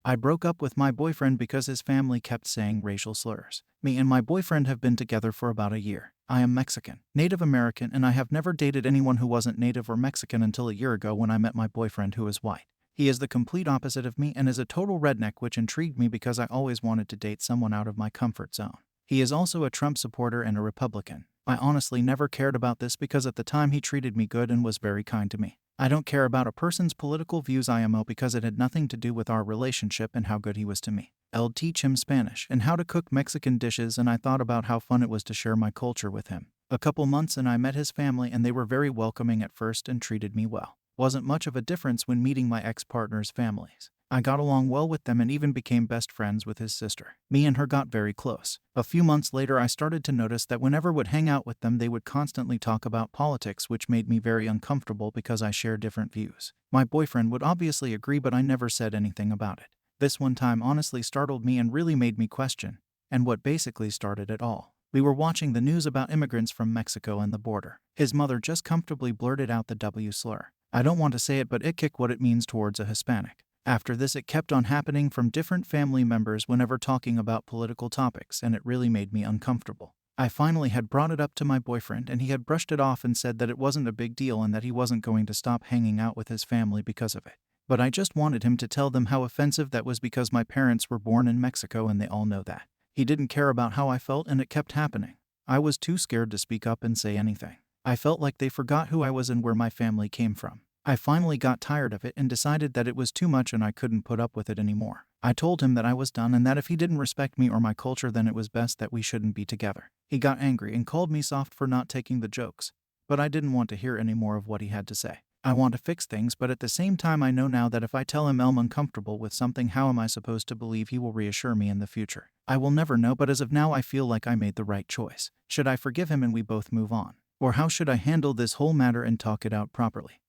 I broke up with my boyfriend because his family kept saying racial slurs. Me and my boyfriend have been together for about a year. I am Mexican, Native American, and I have never dated anyone who wasn't Native or Mexican until a year ago when I met my boyfriend who is white. He is the complete opposite of me and is a total redneck, which intrigued me because I always wanted to date someone out of my comfort zone. He is also a Trump supporter and a Republican. I honestly never cared about this because at the time he treated me good and was very kind to me. I don't care about a person's political views IMO because it had nothing to do with our relationship and how good he was to me. I'd teach him Spanish and how to cook Mexican dishes, and I thought about how fun it was to share my culture with him. A couple months and I met his family, and they were very welcoming at first and treated me well. Wasn't much of a difference when meeting my ex-partner's families. I got along well with them and even became best friends with his sister. Me and her got very close. A few months later, I started to notice that whenever would hang out with them, they would constantly talk about politics, which made me very uncomfortable because I share different views. My boyfriend would obviously agree, but I never said anything about it. This one time honestly startled me and really made me question, and what basically started it all. We were watching the news about immigrants from Mexico and the border. His mother just comfortably blurted out the W slur. I don't want to say it, but it kick what it means towards a Hispanic. After this, it kept on happening from different family members whenever talking about political topics, and it really made me uncomfortable. I finally had brought it up to my boyfriend, and he had brushed it off and said that it wasn't a big deal and that he wasn't going to stop hanging out with his family because of it. But I just wanted him to tell them how offensive that was because my parents were born in Mexico and they all know that. He didn't care about how I felt, and it kept happening. I was too scared to speak up and say anything. I felt like they forgot who I was and where my family came from. I finally got tired of it and decided that it was too much and I couldn't put up with it anymore. I told him that I was done and that if he didn't respect me or my culture, then it was best that we shouldn't be together. He got angry and called me soft for not taking the jokes, but I didn't want to hear any more of what he had to say. I want to fix things, but at the same time I know now that if I tell him I'm uncomfortable with something, how am I supposed to believe he will reassure me in the future? I will never know, but as of now I feel like I made the right choice. Should I forgive him and we both move on? Or how should I handle this whole matter and talk it out properly?